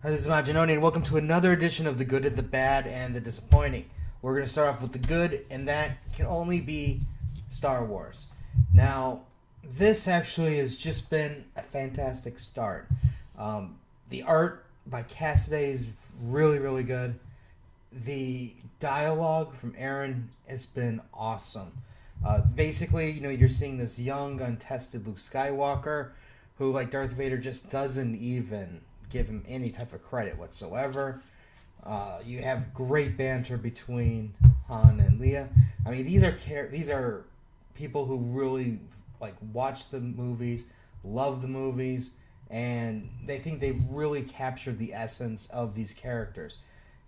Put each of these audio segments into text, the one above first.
Hi, this is Majanoni, and welcome to another edition of The Good, the Bad, and the Disappointing. We're going to start off with the good, and that can only be Star Wars. Now, this actually has just been a fantastic start. The art by Cassidy is really, really good. The dialogue from Aaron has been awesome. Basically, you're seeing this young, untested Luke Skywalker who, like Darth Vader, just doesn't even give him any type of credit whatsoever. You have great banter between Han and Leia. I mean, these are people who really watch the movies, love the movies, and they think they've really captured the essence of these characters.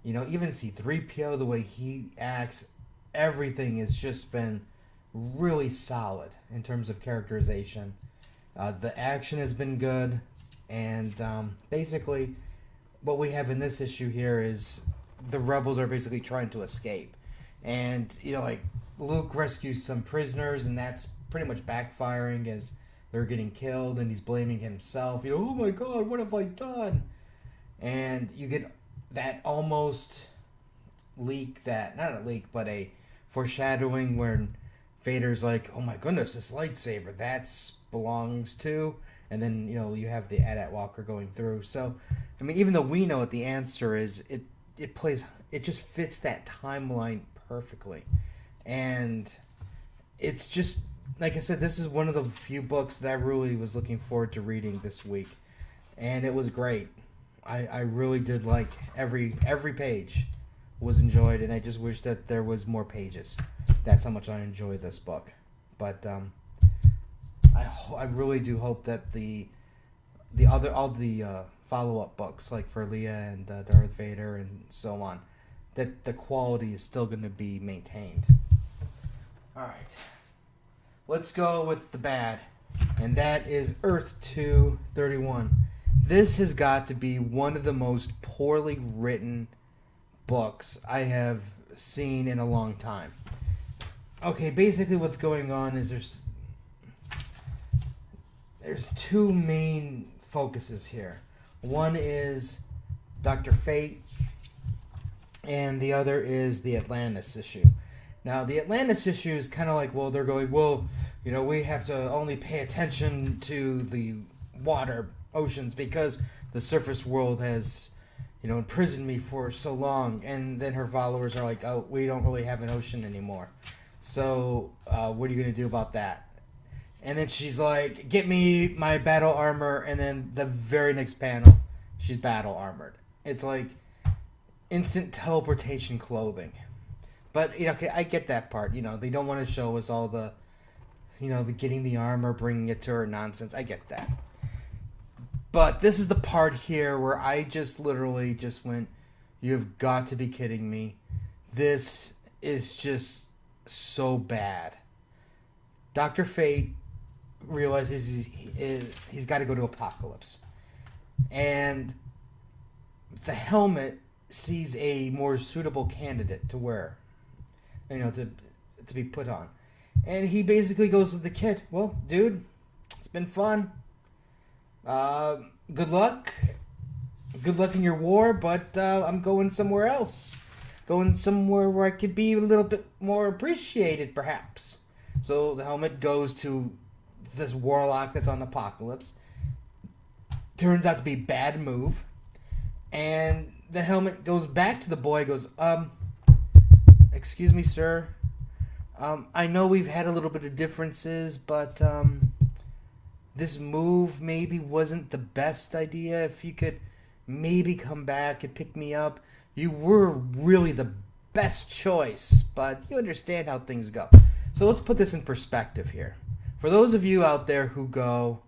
Even C-3PO, the way he acts, everything has just been really solid in terms of characterization. The action has been good, and basically what we have in this issue here is the rebels are basically trying to escape. And, Luke rescues some prisoners, and that's pretty much backfiring as they're getting killed, and he's blaming himself. Oh my god, what have I done? And you get that almost leak, not a leak, but a foreshadowing where Vader's like, oh my goodness, this lightsaber, that belongs to... And then, you have the AT-AT Walker going through. So, I mean, even though we know what the answer is, it just fits that timeline perfectly. And it's just, like I said, this is one of the few books that I really was looking forward to reading this week. And it was great. I really did like every page was enjoyed, and I just wish that there was more pages. That's how much I enjoy this book. But, I really do hope that all the follow-up books, like for Leia and Darth Vader and so on, that the quality is still going to be maintained. All right. Let's go with the bad, and that is Earth 231. This has got to be one of the most poorly written books I have seen in a long time. Okay, basically what's going on is there's two main focuses here. One is Dr. Fate, and the other is the Atlantis issue. Now, the Atlantis issue is kind of like, they're going, we have to only pay attention to the oceans, because the surface world has, imprisoned me for so long. And then her followers are like, oh, we don't really have an ocean anymore. So, what are you going to do about that? And then she's like, get me my battle armor, and then the very next panel, she's battle armored. It's like instant teleportation clothing. But, okay, I get that part. They don't want to show us all the, the getting the armor, bringing it to her nonsense. I get that. But this is the part here where I just literally just went, you've got to be kidding me. This is just so bad. Dr. Fate realizes he's got to go to Apocalypse, and the helmet sees a more suitable candidate to wear, to be put on, and he basically goes to the kid. Well, dude, it's been fun. Good luck in your war, but I'm going somewhere else, going somewhere where I could be a little bit more appreciated, perhaps. So the helmet goes to this warlock that's on Apocalypse. Turns out to be a bad move. And the helmet goes back to the boy, goes, excuse me, sir. I know we've had a little bit of differences, but this move maybe wasn't the best idea. If you could maybe come back and pick me up. You were really the best choice, but you understand how things go. So let's put this in perspective here. For those of you out there who go,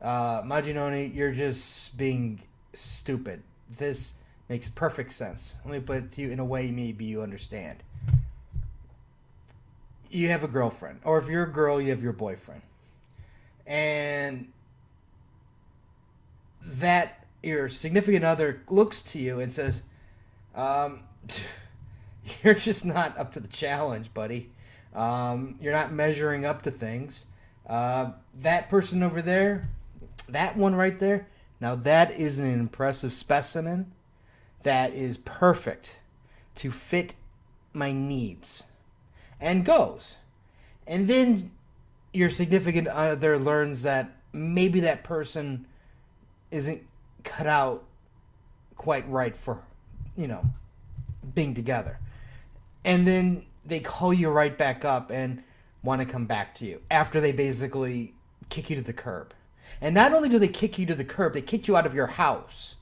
Maginoni, you're just being stupid. This makes perfect sense. Let me put it to you in a way maybe you understand. You have a girlfriend, or if you're a girl, you have your boyfriend. And that your significant other looks to you and says, you're just not up to the challenge, buddy. You're not measuring up to things. That person over there, that one right there, Now that is an impressive specimen that is perfect to fit my needs and goes. And then your significant other learns that maybe that person isn't cut out quite right for, being together. And then they call you right back up and want to come back to you after they basically kick you to the curb. And not only do they kick you to the curb, they kicked you out of your house.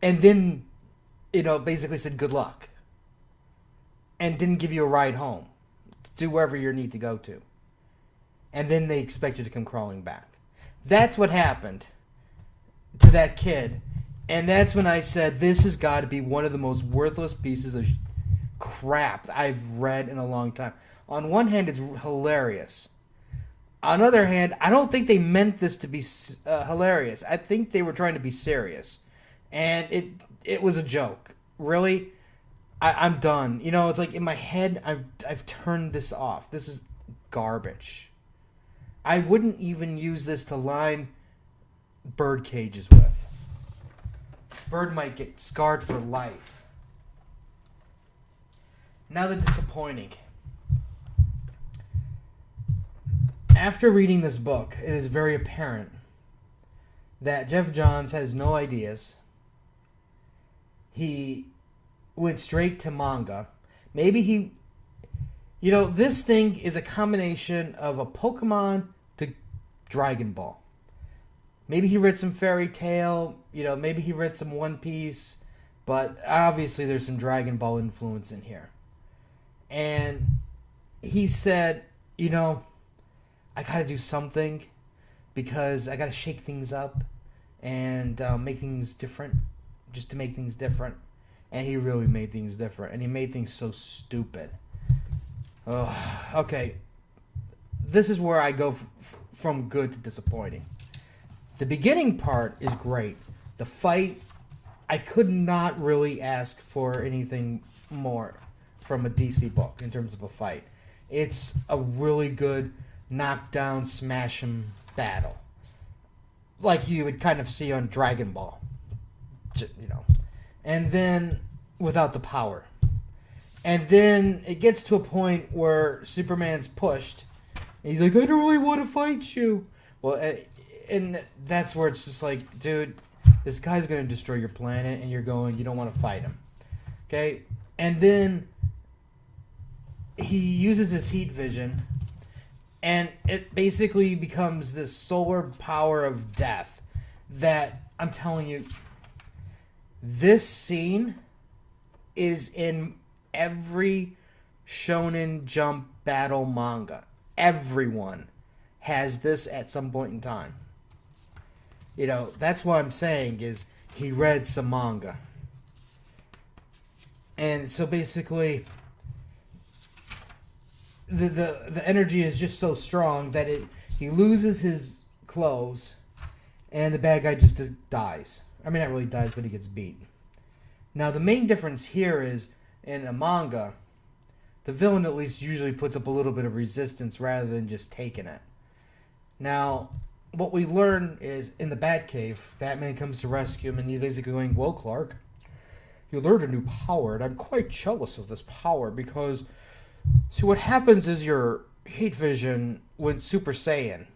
And then, basically said good luck. And didn't give you a ride home to wherever you need to go to. And then they expect you to come crawling back. That's what happened to that kid. And that's when I said, this has got to be one of the most worthless pieces of crap I've read in a long time. On one hand, it's hilarious. On the other hand, I don't think they meant this to be hilarious. I think they were trying to be serious. And it was a joke. Really? I'm done. It's like in my head, I've turned this off. This is garbage. I wouldn't even use this to line bird cages with. Bird might get scarred for life. Now the disappointing. After reading this book, it is very apparent that Geoff Johns has no ideas. He went straight to manga. Maybe this thing is a combination of a Pokemon to Dragon Ball. Maybe he read some Fairy Tail, maybe he read some One Piece, but obviously there's some Dragon Ball influence in here. And he said, I gotta do something because I gotta shake things up and make things different, just to make things different. And he really made things different, and he made things so stupid. Okay, this is where I go from good to disappointing. The beginning part is great. The fight, I could not really ask for anything more from a DC book in terms of a fight. It's a really good knockdown, smash 'em battle, like you would kind of see on Dragon Ball, and then without the power. And then it gets to a point where Superman's pushed. And he's like, I don't really want to fight you. Well, and that's where it's just like, dude, this guy's going to destroy your planet, and you don't want to fight him. Okay? And then he uses his heat vision, and it basically becomes this solar power of death that, I'm telling you, this scene is in every Shonen Jump battle manga. Everyone has this at some point in time. That's what I'm saying is he read some manga. And so basically the energy is just so strong that he loses his clothes and the bad guy just dies. I mean, not really dies, but he gets beaten. Now, the main difference here is, in a manga, the villain at least usually puts up a little bit of resistance rather than just taking it. Now, what we learn is, in the Batcave, Batman comes to rescue him, and he's basically going, well, Clark, you learned a new power, and I'm quite jealous of this power, because, see, what happens is your heat vision went Super Saiyan,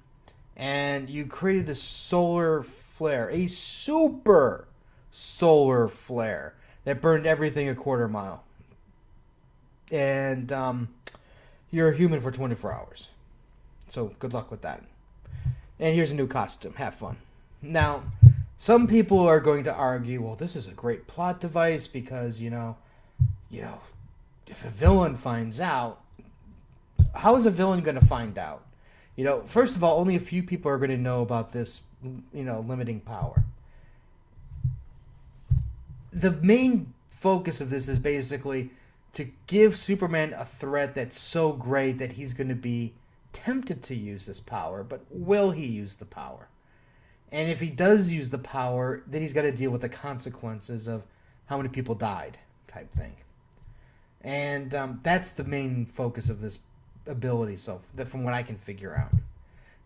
and you created this solar flare, a super solar flare, that burned everything a quarter mile. And you're a human for 24 hours. So good luck with that. And here's a new costume. Have fun. Now, some people are going to argue, well, this is a great plot device because, if a villain finds out, how is a villain going to find out? First of all, only a few people are going to know about this, limiting power. The main focus of this is basically to give Superman a threat that's so great that he's going to be tempted to use this power, but will he use the power? And if he does use the power, then he's got to deal with the consequences of how many people died, type thing. And that's the main focus of this ability, so from what I can figure out.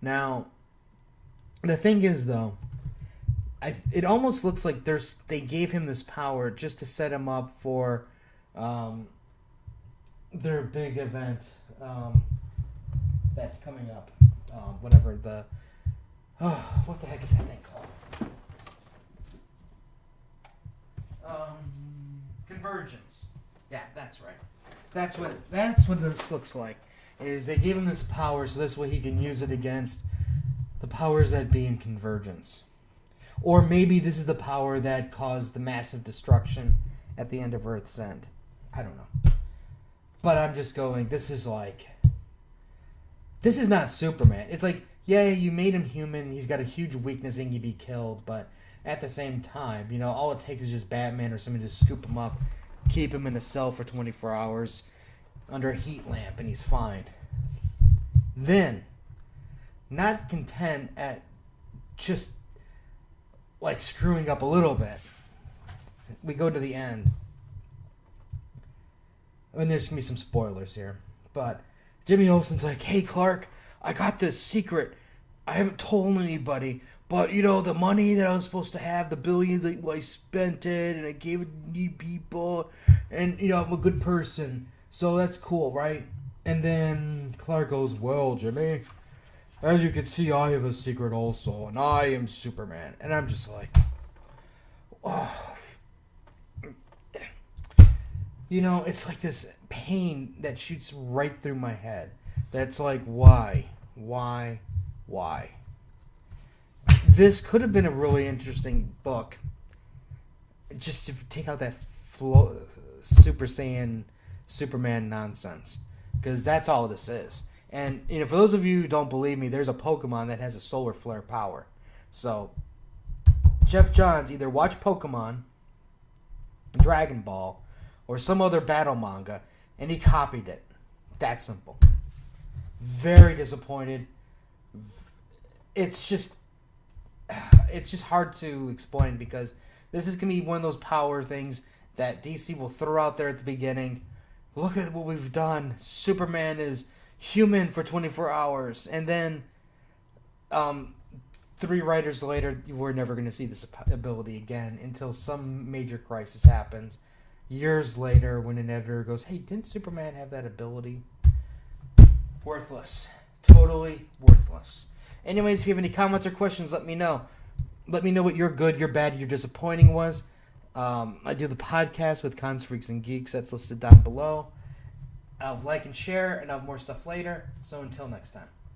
Now, the thing is, though, it almost looks like they gave him this power just to set him up for their big event that's coming up. Whatever the what the heck is that thing called? Convergence. Yeah, that's right. That's what this looks like. Is they gave him this power so this way he can use it against the powers that be in Convergence. Or maybe this is the power that caused the massive destruction at the end of Earth's End. I don't know. But I'm just going, this is not Superman. It's like, yeah, you made him human, he's got a huge weakness and he'd be killed, but at the same time, all it takes is just Batman or somebody to scoop him up, keep him in a cell for 24 hours under a heat lamp, and he's fine. Then, not content at just like screwing up a little bit, we go to the end. And there's gonna be some spoilers here, but Jimmy Olsen's like, "Hey Clark, I got this secret. I haven't told anybody, but the money that I was supposed to have, the billions, I spent it and I gave it to needy people, and I'm a good person, so that's cool, right?" And then Clark goes, "Well, Jimmy, as you can see, I have a secret also, and I am Superman." And I'm just like, oh. It's like this pain that shoots right through my head. That's like, why? This could have been a really interesting book. Just to take out that Super Saiyan Superman nonsense. Because that's all this is. And, for those of you who don't believe me, there's a Pokemon that has a solar flare power. So, Jeff Johns, either watch Pokemon, Dragon Ball, or some other battle manga, and he copied it. That simple. Very disappointed. It's just hard to explain because this is going to be one of those power things that DC will throw out there at the beginning. Look at what we've done. Superman is human for 24 hours. And then 3 writers later, we're never going to see this ability again until some major crisis happens. Years later, when an editor goes, "Hey, didn't Superman have that ability?" Worthless. Totally worthless. Anyways, if you have any comments or questions, let me know. Let me know what your good, your bad, your disappointing was. I do the podcast with Cons, Freaks, and Geeks. That's listed down below. I'll like and share, and I'll have more stuff later. So until next time.